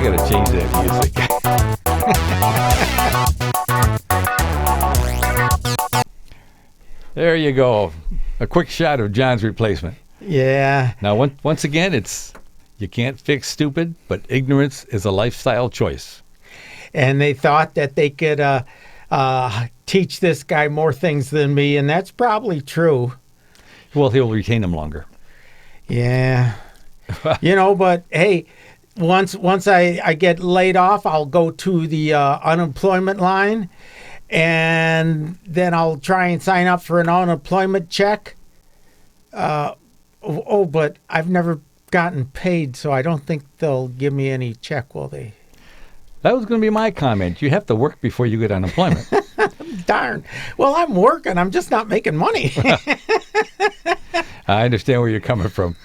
got to change that music. There you go. A quick shot of John's replacement. Yeah. Now, once again, it's you can't fix stupid, but ignorance is a lifestyle choice. And they thought that they could teach this guy more things than me, and that's probably true. Well, he'll retain them longer. Yeah. But hey, once I get laid off, I'll go to the unemployment line, and then I'll try and sign up for an unemployment check. But I've never gotten paid, so I don't think they'll give me any check, will they? That was going to be my comment. You have to work before you get unemployment. Darn. Well, I'm working. I'm just not making money. I understand where you're coming from.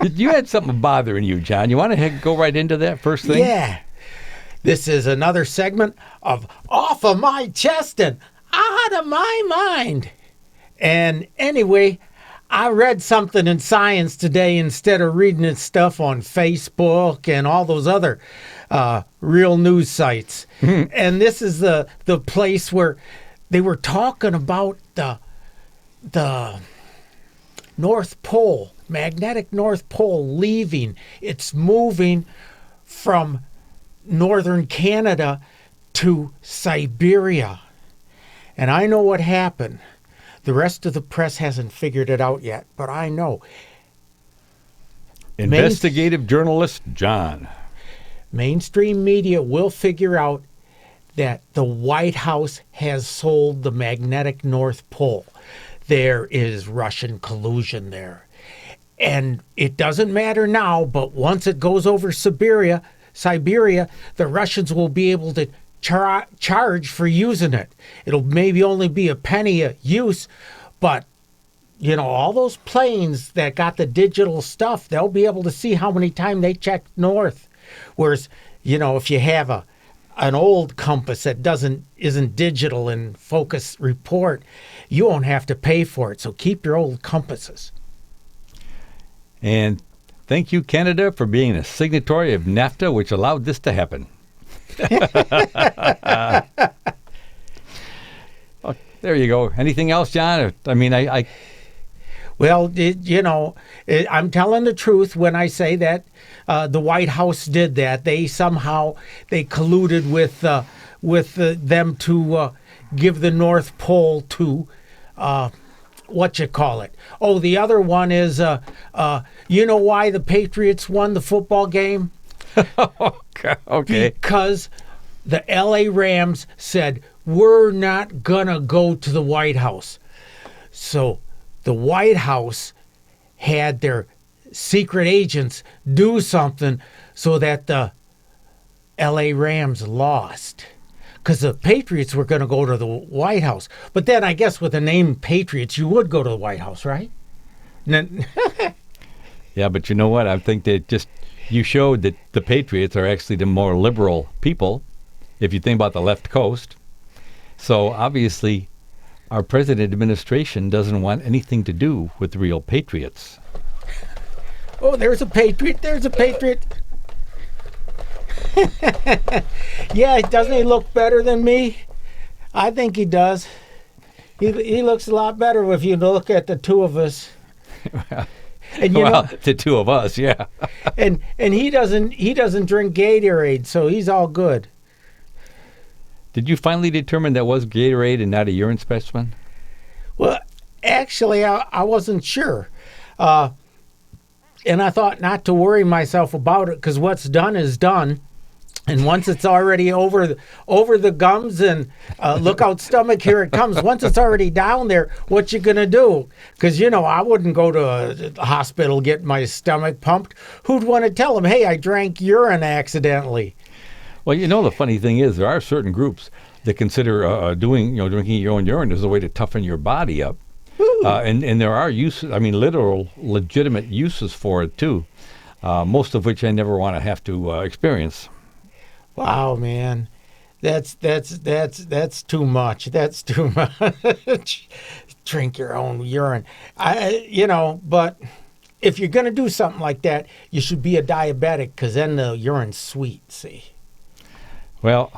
You had something bothering you, John. You want to go right into that first thing? Yeah. This is another segment of Off of My Chest and Out of My Mind. And anyway, I read something in Science today instead of reading this stuff on Facebook and all those other real news sites. And this is the place where they were talking about the North Pole, magnetic North Pole leaving. It's moving from northern Canada to Siberia. And I know what happened. The rest of the press hasn't figured it out yet, but I know. Investigative journalist John. Mainstream media will figure out that the White House has sold the magnetic North Pole. There is Russian collusion there. And it doesn't matter now, but once it goes over Siberia, the Russians will be able to charge for using it. It'll maybe only be a penny a use, but all those planes that got the digital stuff, they'll be able to see how many times they checked north. Whereas, if you have an old compass that isn't digital and focus report, you won't have to pay for it. So keep your old compasses. And thank you, Canada, for being a signatory of NAFTA, which allowed this to happen. Oh, there you go. Anything else, John? Well, I'm telling the truth when I say that the White House did that. They colluded with them to give the North Pole to the other one is why the Patriots won the football game? Okay. Because the LA Rams said, we're not going to go to the White House. So the White House had their secret agents do something so that the LA Rams lost. Because the Patriots were going to go to the White House. But then I guess with the name Patriots, you would go to the White House, right? Yeah, but you know what? I think that you showed that the Patriots are actually the more liberal people, if you think about the left coast. So obviously, our present administration doesn't want anything to do with real patriots. Oh, there's a patriot. There's a patriot. Yeah, doesn't he look better than me? I think he does. He looks a lot better if you look at the two of us. And the two of us, yeah. and he doesn't drink Gatorade, so he's all good. Did you finally determine that was Gatorade and not a urine specimen? Well, actually, I wasn't sure. And I thought not to worry myself about it because what's done is done. And once it's already over the gums and look out stomach, here it comes. Once it's already down there, what you going to do? Because, I wouldn't go to a hospital get my stomach pumped. Who'd want to tell them, hey, I drank urine accidentally? Well, the funny thing is there are certain groups that consider drinking your own urine as a way to toughen your body up. And there are uses, literal, legitimate uses for it, too, most of which I never want to have to experience. Wow, man, that's too much. That's too much. Drink your own urine, But if you're gonna do something like that, you should be a diabetic because then the urine's sweet. See. Well,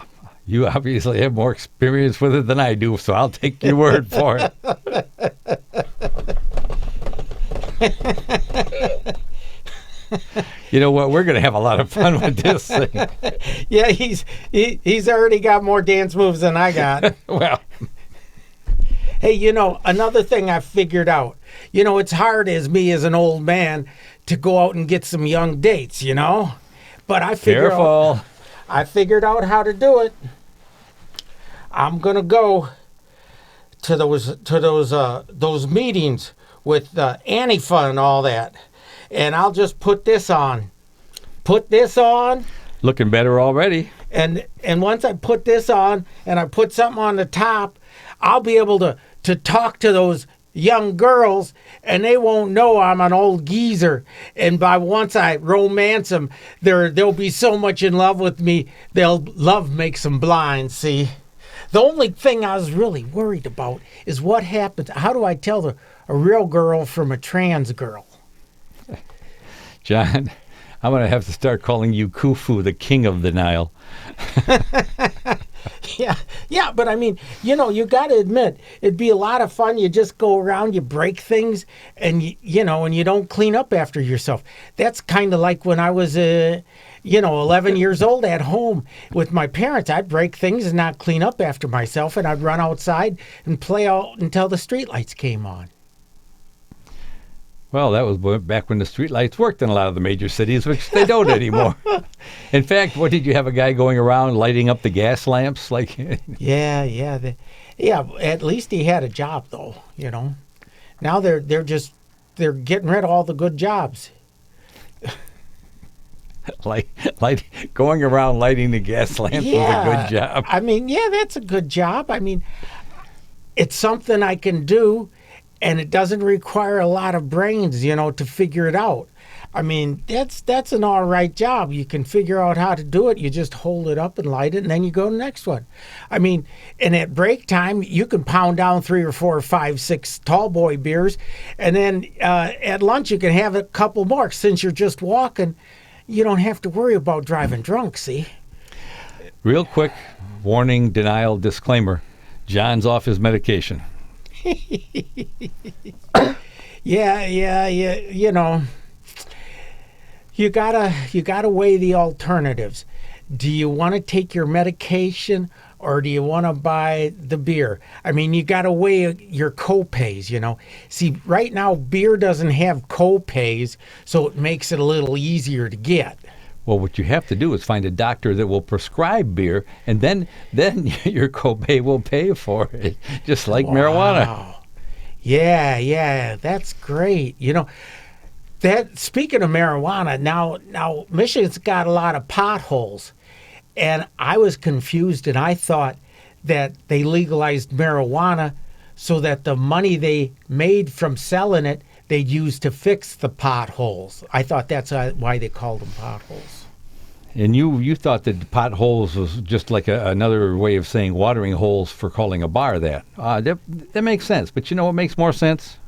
you obviously have more experience with it than I do, so I'll take your word for it. You know what? We're going to have a lot of fun with this thing. Yeah, he's already got more dance moves than I got. Well, Hey, you know, another thing I figured out. You know, it's hard as me as an old man to go out and get some young dates, you know? But I figured careful. I figured out how to do it. I'm going to go to those meetings with Antifa and all that. And I'll just put this on. Put this on. Looking better already. And once I put this on and I put something on the top, I'll be able to talk to those young girls and they won't know I'm an old geezer. And by once I romance them, they'll be so much in love with me, love makes them blind, see? The only thing I was really worried about is what happens. How do I tell a real girl from a trans girl? John, I'm going to have to start calling you Khufu, the king of the Nile. Yeah, but I mean, you know, you got to admit, it'd be a lot of fun. You just go around, you break things, and and you don't clean up after yourself. That's kind of like when I was, 11 years old at home with my parents. I'd break things and not clean up after myself, and I'd run outside and play out until the streetlights came on. Well, that was back when the streetlights worked in a lot of the major cities, which they don't anymore. In fact, what did you have a guy going around lighting up the gas lamps? Like, Yeah. At least he had a job, though. You know, now they're getting rid of all the good jobs. like going around lighting the gas lamps was a good job. I mean, yeah, that's a good job. I mean, it's something I can do. And it doesn't require a lot of brains, to figure it out. I mean, that's an all right job. You can figure out how to do it. You just hold it up and light it, and then you go to the next one. I mean, and at break time, you can pound down 3 or 4 or 5, 6 tall boy beers. And then at lunch, you can have a couple more. Since you're just walking, you don't have to worry about driving drunk, see? Real quick, warning, denial, disclaimer. John's off his medication. Yeah, you gotta weigh the alternatives. Do you want to take your medication or do you want to buy the beer? I mean, you gotta weigh your co-pays, See, right now beer doesn't have co-pays, so it makes it a little easier to get. Well, what you have to do is find a doctor that will prescribe beer, and then your copay will pay for it, just like marijuana. Yeah, that's great. That speaking of marijuana, now Michigan's got a lot of potholes, and I was confused, and I thought that they legalized marijuana so that the money they made from selling it they'd use to fix the potholes. I thought that's why they called them potholes. And you thought that potholes was just like another way of saying watering holes for calling a bar that. That makes sense. But you know what makes more sense?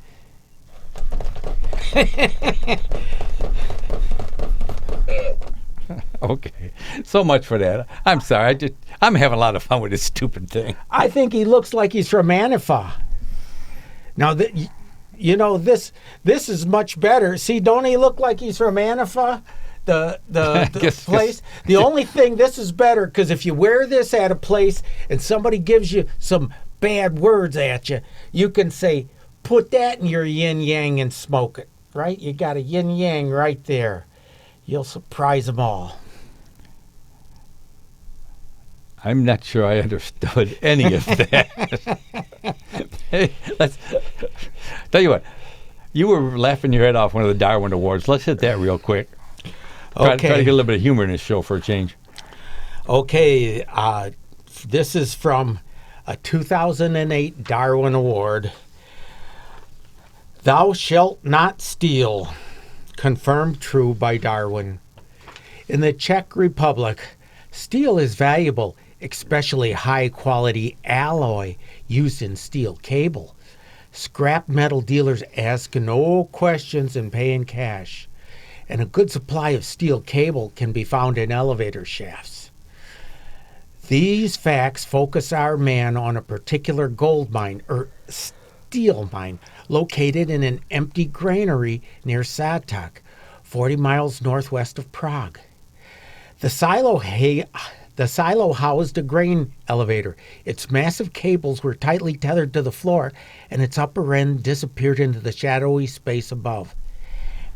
Okay. So much for that. I'm sorry. I'm having a lot of fun with this stupid thing. I think he looks like he's from Antifa. Now, this is much better. See, don't he look like he's from Antifa? The place. The only thing, this is better because if you wear this at a place and somebody gives you some bad words at you, you can say, put that in your yin yang and smoke it. Right? You got a yin yang right there. You'll surprise them all. I'm not sure I understood any of that. Hey, let's tell you what. You were laughing your head off one of the Darwin Awards. Let's hit that real quick. Try to get a little bit of humor in this show for a change. Okay, this is from a 2008 Darwin Award. Thou shalt not steal. Confirmed true by Darwin. In the Czech Republic, steel is valuable, especially high-quality alloy used in steel cable. Scrap metal dealers ask no questions and pay in cash. And a good supply of steel cable can be found in elevator shafts. These facts focus our man on a particular gold mine or steel mine located in an empty granary near Sadtok, 40 miles northwest of Prague. The silo housed a grain elevator. Its massive cables were tightly tethered to the floor, and its upper end disappeared into the shadowy space above.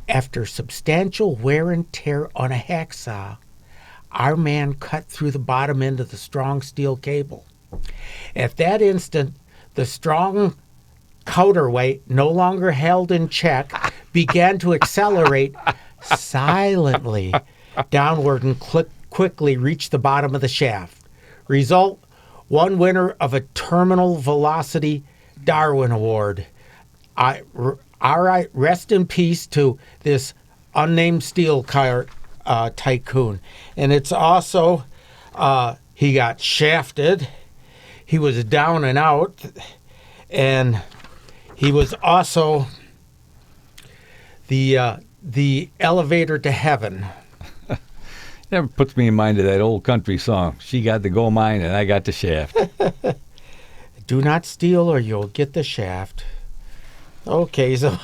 After substantial wear and tear on a hacksaw, our man cut through the bottom end of the strong steel cable. At that instant, the strong counterweight, no longer held in check, began to accelerate silently downward and quickly reached the bottom of the shaft. Result, one winner of a terminal velocity Darwin Award. All right, rest in peace to this unnamed steel car tycoon. And it's also, he got shafted, he was down and out, and he was also the elevator to heaven. Never puts me in mind of that old country song. She got the gold mine and I got the shaft. Do not steal or you'll get the shaft. Okay, so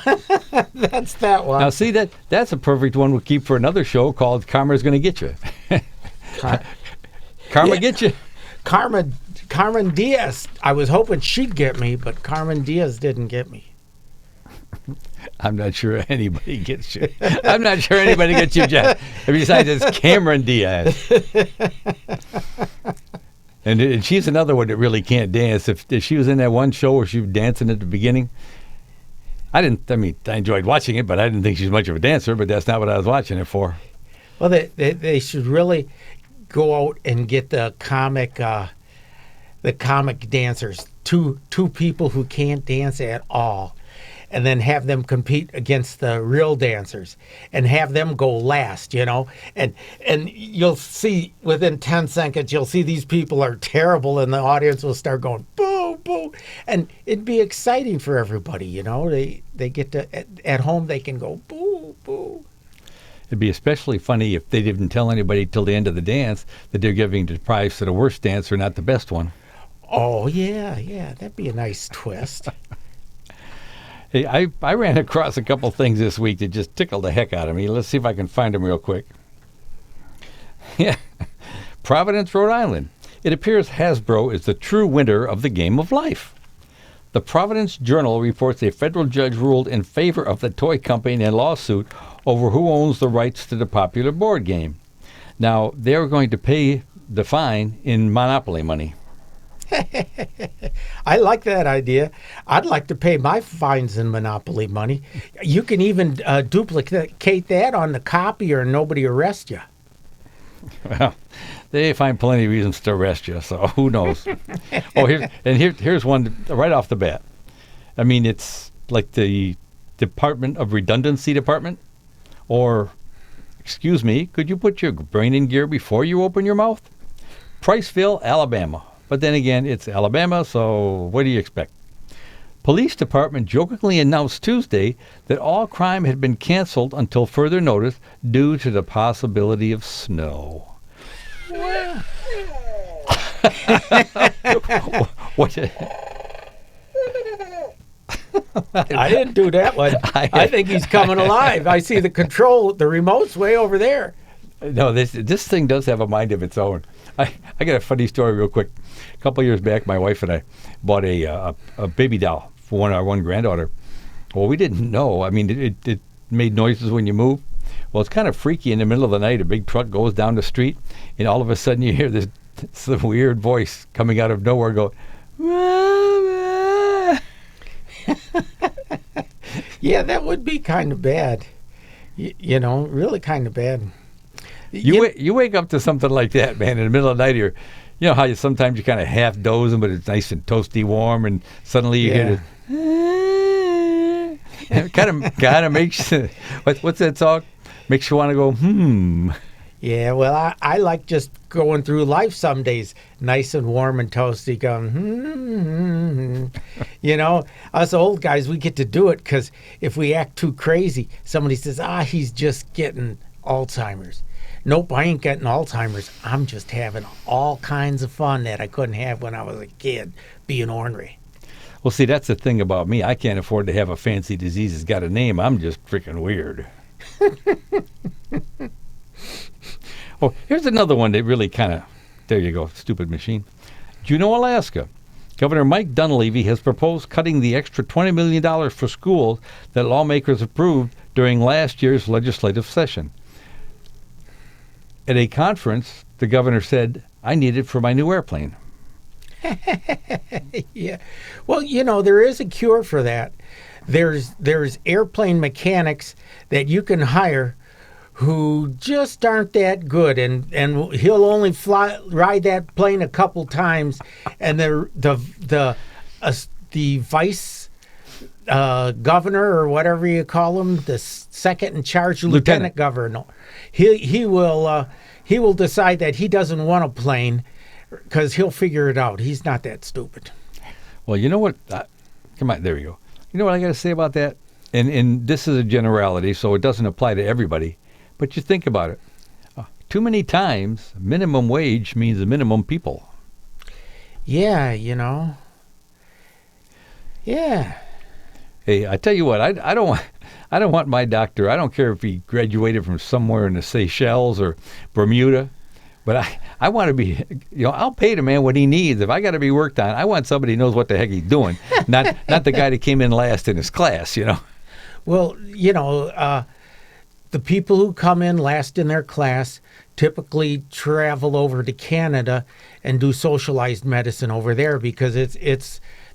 that's that one. Now, see, that's a perfect one we'll keep for another show called Karma's Gonna Get You. Karma get you. Carmen Diaz. I was hoping she'd get me, but Carmen Diaz didn't get me. I'm not sure anybody gets you. I'm not sure anybody gets you, Jeff. Besides, it's Cameron Diaz. And she's another one that really can't dance. If she was in that one show where she was dancing at the beginning, I enjoyed watching it, but I didn't think she's much of a dancer, but that's not what I was watching it for. Well, they should really go out and get the comic dancers, two people who can't dance at all, and then have them compete against the real dancers and have them go last, and you'll see within 10 seconds, you'll see these people are terrible and the audience will start going, boo, boo. And it'd be exciting for everybody, they get to, at home, they can go, boo, boo. It'd be especially funny if they didn't tell anybody till the end of the dance that they're giving the prize to the worst dancer, not the best one. Oh, yeah, that'd be a nice twist. Hey, I ran across a couple things this week that just tickled the heck out of me. Let's see if I can find them real quick. Yeah, Providence, Rhode Island. It appears Hasbro is the true winner of the game of life. The Providence Journal reports a federal judge ruled in favor of the toy company in a lawsuit over who owns the rights to the popular board game. Now, they're going to pay the fine in Monopoly money. I like that idea. I'd like to pay my fines in Monopoly money. You can even duplicate that on the copier and nobody arrests you. Well, they find plenty of reasons to arrest you, so who knows? Here's one right off the bat. I mean, it's like the Department of Redundancy Department, or, excuse me, could you put your brain in gear before you open your mouth? Priceville, Alabama. But then again, it's Alabama, so what do you expect? Police department jokingly announced Tuesday that all crime had been canceled until further notice due to the possibility of snow. What? I didn't do that one. I think he's coming alive. I see the remote's way over there. No, this thing does have a mind of its own. I got a funny story real quick. A couple of years back, my wife and I bought a baby doll for our one granddaughter. Well, we didn't know. I mean, it made noises when you move. Well, it's kind of freaky. In the middle of the night, a big truck goes down the street, and all of a sudden you hear this weird voice coming out of nowhere go, Mama! Yeah, that would be kind of bad. Really kind of bad. You wake up to something like that, man, in the middle of the night. You know how sometimes you're kind of half dozing, but it's nice and toasty warm, and suddenly you hear this. It kind of makes what's that song? Makes you want to go, Yeah, well, I like just going through life some days, nice and warm and toasty, going, Us old guys, we get to do it because if we act too crazy, somebody says, he's just getting Alzheimer's. Nope, I ain't getting Alzheimer's. I'm just having all kinds of fun that I couldn't have when I was a kid, being ornery. Well, see, that's the thing about me. I can't afford to have a fancy disease that's got a name. I'm just freaking weird. Oh, here's another one that really kind of, there you go, stupid machine. Juneau, Alaska. Governor Mike Dunleavy has proposed cutting the extra $20 million for schools that lawmakers approved during last year's legislative session. At a conference, the governor said, I need it for my new airplane. Yeah. Well, there is a cure for that. There's airplane mechanics that you can hire who just aren't that good, and he'll only ride that plane a couple times, and the vice governor, or whatever you call him, the second in charge lieutenant governor, he will decide that he doesn't want a plane because he'll figure it out. He's not that stupid. Well, you know what? Come on, there you go. You know what I got to say about that? And this is a generality, so it doesn't apply to everybody. But you think about it. Too many times, minimum wage means minimum people. Yeah, Yeah. Hey, I tell you what, I don't want my doctor. I don't care if he graduated from somewhere in the Seychelles or Bermuda, but I want to be, I'll pay the man what he needs. If I got to be worked on, I want somebody who knows what the heck he's doing, not the guy that came in last in his class, Well, the people who come in last in their class typically travel over to Canada and do socialized medicine over there because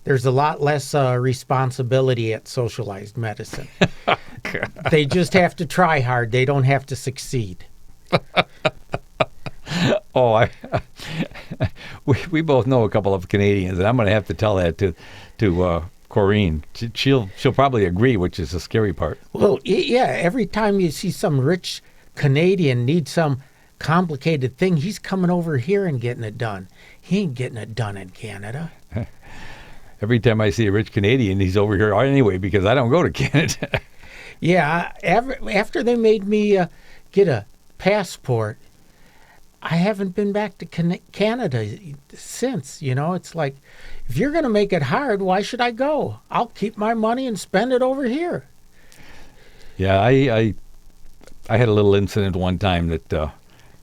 there's a lot less responsibility at socialized medicine. They just have to try hard. They don't have to succeed. Oh, we both know a couple of Canadians, and I'm going to have to tell that to Corrine. She'll probably agree, which is the scary part. Well, yeah, every time you see some rich Canadian need some complicated thing, he's coming over here and getting it done. He ain't getting it done in Canada. Every time I see a rich Canadian, he's over here anyway because I don't go to Canada. Yeah, after they made me get a passport, I haven't been back to Canada since. It's like, if you're going to make it hard, why should I go? I'll keep my money and spend it over here. Yeah, I had a little incident one time that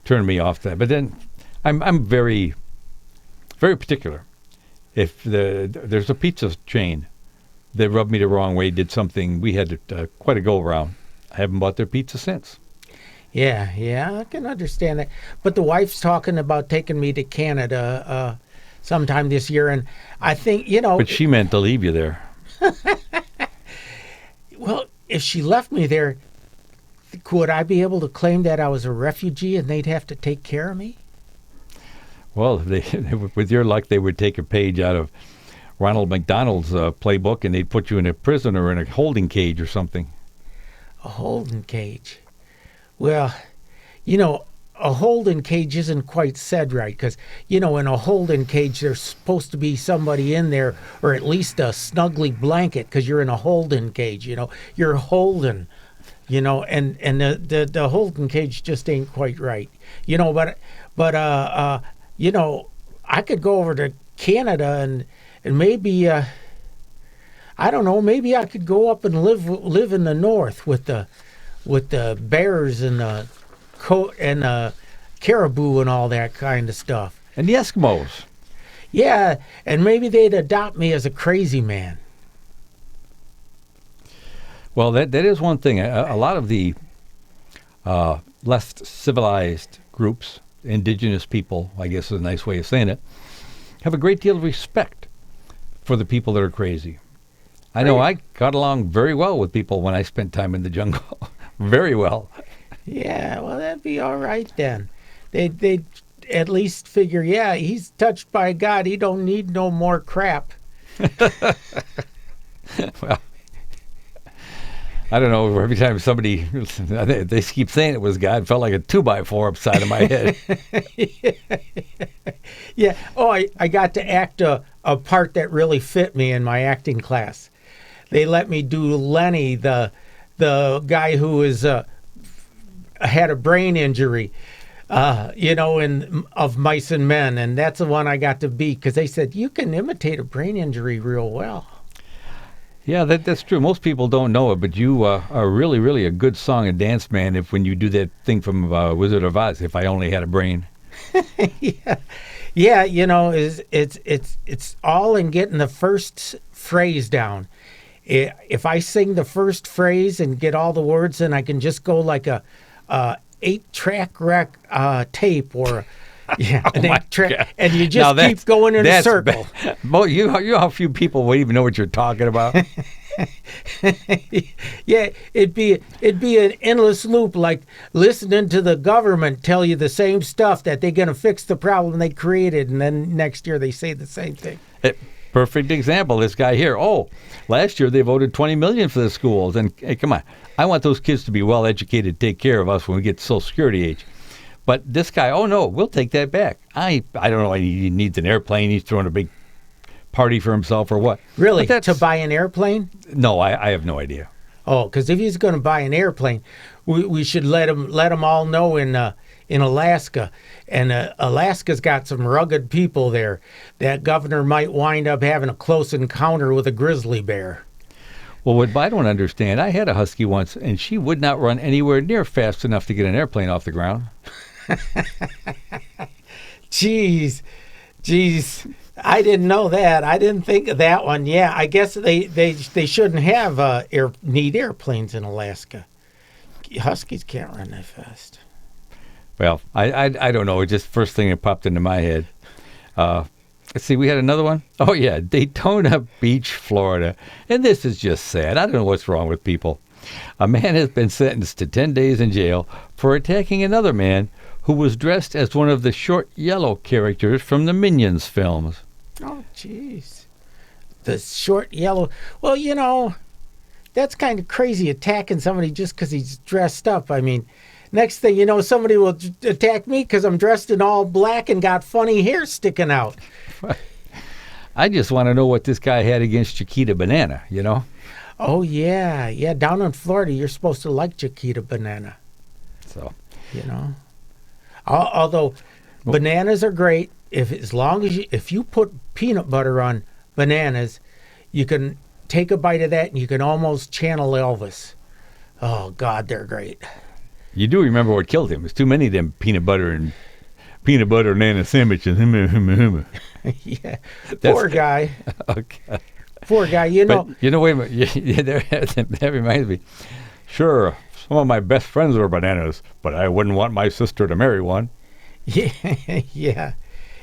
turned me off that. But then I'm very, very particular. If there's a pizza chain that rubbed me the wrong way, did something, we had quite a go-around. I haven't bought their pizza since. Yeah, I can understand that. But the wife's talking about taking me to Canada sometime this year, and I think, But she meant to leave you there. Well, if she left me there, could I be able to claim that I was a refugee and they'd have to take care of me? Well, with your luck, they would take a page out of Ronald McDonald's playbook, and they'd put you in a prison or in a holding cage or something. A holding cage. Well, a holding cage isn't quite said right because, in a holding cage, there's supposed to be somebody in there, or at least a snuggly blanket, because you're in a holding cage, you're holding, and the holding cage just ain't quite right, but I could go over to Canada and maybe, I don't know, maybe I could go up and live in the north with the bears and the caribou and all that kind of stuff. And the Eskimos. Yeah, and maybe they'd adopt me as a crazy man. Well, that is one thing. A lot of the less civilized groups, indigenous people, I guess is a nice way of saying it, have a great deal of respect for the people that are crazy. I know I got along very well with people when I spent time in the jungle. Very well. Yeah, well, that'd be all right then. They'd at least figure, yeah, he's touched by God. He don't need no more crap. Well, I don't know. Every time somebody, they keep saying it was God, it felt like a 2x4 upside of my head. Yeah. Oh, I got to act a part that really fit me in my acting class. They let me do Lenny, the guy who is had a brain injury, of Mice and Men, and that's the one I got to be because they said you can imitate a brain injury real well. Yeah, that's true. Most people don't know it, but you are really, really a good song and dance man when you do that thing from Wizard of Oz, If I Only Had a Brain. Yeah, it's all in getting the first phrase down. If I sing the first phrase and get all the words, then I can just go like a 8-track tape or an 8-track, and you just keep going in a circle. Well, you know how few people would even know what you're talking about. Yeah, it'd be an endless loop, like listening to the government tell you the same stuff that they're going to fix the problem they created, and then next year they say the same thing. Perfect example, this guy here. Oh, last year they voted $20 million for the schools, and hey, come on, I want those kids to be well educated, take care of us when we get to Social Security age. But this guy, oh no, we'll take that back. I don't know, he needs an airplane. He's throwing a big party for himself or what. Really? To buy an airplane? No, I have no idea. Oh, because if he's going to buy an airplane, we should let him all know in Alaska. And Alaska's got some rugged people there. That governor might wind up having a close encounter with a grizzly bear. Well, what I don't understand, I had a husky once, and she would not run anywhere near fast enough to get an airplane off the ground. Jeez. I didn't know that. I didn't think of that one. Yeah, I guess they shouldn't have need airplanes in Alaska. Huskies can't run that fast. Well, I don't know. It just first thing that popped into my head. Let's see, we had another one. Oh, yeah, Daytona Beach, Florida. And this is just sad. I don't know what's wrong with people. A man has been sentenced to 10 days in jail for attacking another man who was dressed as one of the short yellow characters from the Minions films. Oh, jeez. The short yellow. Well, that's kind of crazy, attacking somebody just because he's dressed up. I mean, next thing you know, somebody will attack me because I'm dressed in all black and got funny hair sticking out. I just want to know what this guy had against Chiquita Banana, Oh, yeah. Yeah, down in Florida, you're supposed to like Chiquita Banana. So, Although bananas are great, if you put peanut butter on bananas, you can take a bite of that and you can almost channel Elvis. Oh, God, they're great. You do remember what killed him. There's too many of them peanut butter and banana sandwiches. Yeah. Poor guy. Okay. Poor guy, But, wait a minute. That reminds me. Sure, some of my best friends were bananas, but I wouldn't want my sister to marry one. Yeah.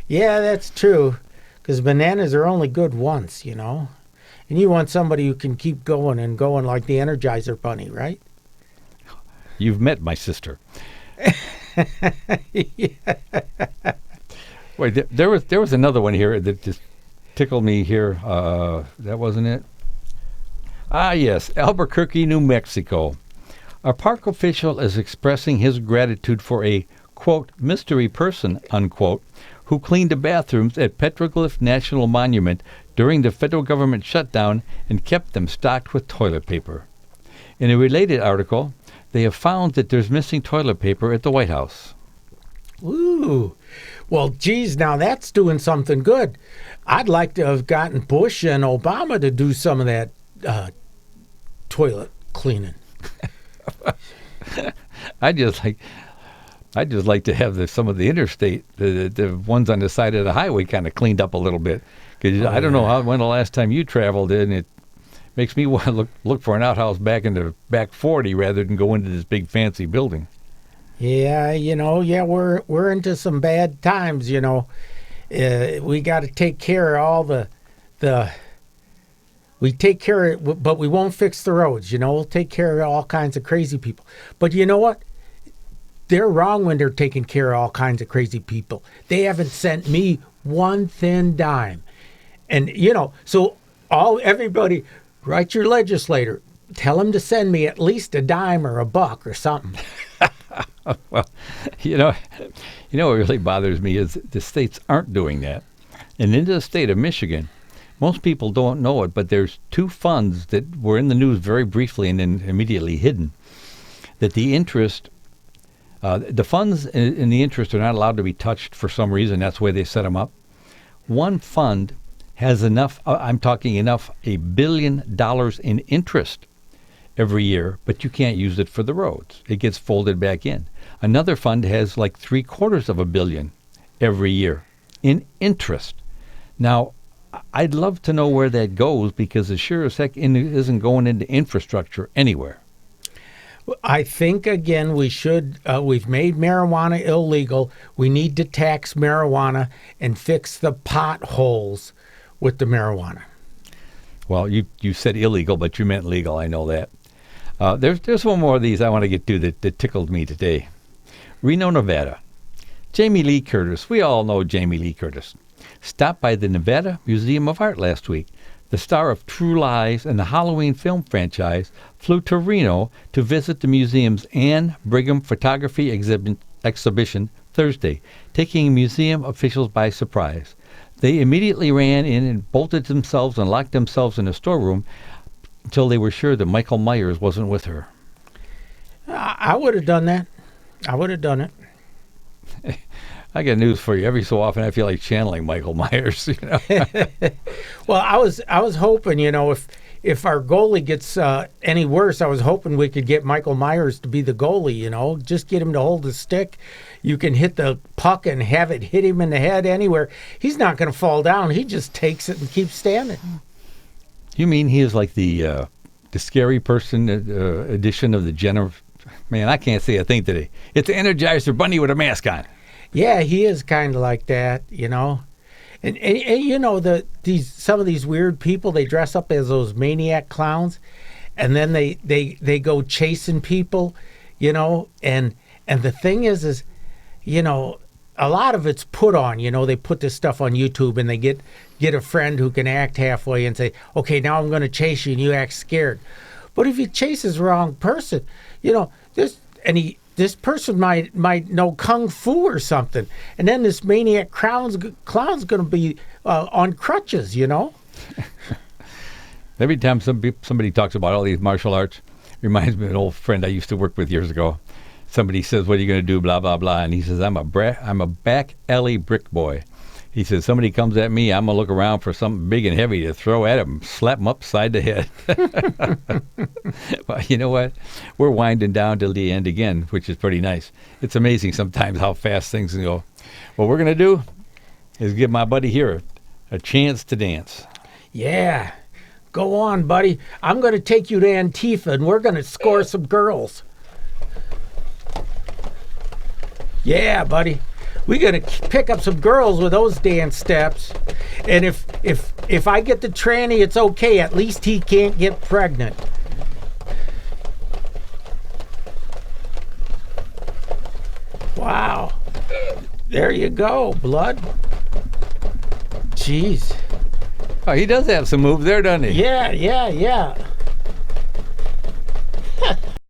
Yeah, that's true. Because bananas are only good once, And you want somebody who can keep going and going like the Energizer Bunny, right? You've met my sister. Yeah. Wait, there was another one here that just tickled me here. That wasn't it? Ah, yes, Albuquerque, New Mexico. A park official is expressing his gratitude for a, quote, mystery person, unquote, who cleaned the bathrooms at Petroglyph National Monument during the federal government shutdown and kept them stocked with toilet paper. In a related article, they have found that there's missing toilet paper at the White House. Ooh. Well, geez, now that's doing something good. I'd like to have gotten Bush and Obama to do some of that toilet cleaning. I just like to have some of the interstate, the ones on the side of the highway, kind of cleaned up a little bit. Because I don't know when the last time you traveled, and it makes me want to look for an outhouse back in the back 40 rather than go into this big fancy building. Yeah, we're into some bad times. We got to take care of all we take care of, but we won't fix the roads. We'll take care of all kinds of crazy people. But you know what? They're wrong when they're taking care of all kinds of crazy people. They haven't sent me one thin dime. And, so everybody, write your legislator. Tell them to send me at least a dime or a buck or something. Well, what really bothers me is the states aren't doing that. And in the state of Michigan, most people don't know it, but there's two funds that were in the news very briefly and then immediately hidden, that the interest The funds and the interest are not allowed to be touched for some reason. That's the way they set them up. One fund has enough, I'm talking enough, $1 billion in interest every year, but you can't use it for the roads. It gets folded back in. Another fund has like $750 million every year in interest. Now, I'd love to know where that goes because it sure as heck isn't going into infrastructure anywhere. I think, again, we should, we've made marijuana illegal. We need to tax marijuana and fix the potholes with the marijuana. Well, you said illegal, but you meant legal. I know that. There's one more of these I want to get to that tickled me today. Reno, Nevada. Jamie Lee Curtis. We all know Jamie Lee Curtis. Stopped by the Nevada Museum of Art last week. The star of True Lies and the Halloween film franchise flew to Reno to visit the museum's Anne Brigham photography exhibition Thursday, taking museum officials by surprise. They immediately ran in and bolted themselves and locked themselves in a storeroom until they were sure that Michael Myers wasn't with her. I would have done that. I would have done it. I got news for you. Every so often, I feel like channeling Michael Myers. Well, I was hoping, if our goalie gets any worse, I was hoping we could get Michael Myers to be the goalie. Just get him to hold the stick. You can hit the puck and have it hit him in the head anywhere. He's not going to fall down. He just takes it and keeps standing. You mean he is like the scary person edition of the Jenner? Man, I can't say a thing today. It's the Energizer Bunny with a mask on. Yeah, he is kind of like that, And some of these weird people, they dress up as those maniac clowns, and then they go chasing people, And the thing is, a lot of it's put on. They put this stuff on YouTube, and they get a friend who can act halfway and say, "Okay, now I'm going to chase you," and you act scared. But if he chases the wrong person, this person might know kung fu or something, and then this maniac clown's going to be on crutches, Every time somebody talks about all these martial arts, reminds me of an old friend I used to work with years ago. Somebody says, "What are you going to do?" Blah blah blah, and he says, "I'm a back alley brick boy." He says, "Somebody comes at me, I'm going to look around for something big and heavy to throw at him, slap him upside the head." Well, you know what? We're winding down till the end again, which is pretty nice. It's amazing sometimes how fast things can go. What we're going to do is give my buddy here a chance to dance. Yeah. Go on, buddy. I'm going to take you to Antifa, and we're going to score some girls. Yeah, buddy. We're going to pick up some girls with those dance steps. And if I get the tranny, it's okay. At least he can't get pregnant. Wow. There you go, blood. Jeez. Oh, he does have some moves there, doesn't he? Yeah.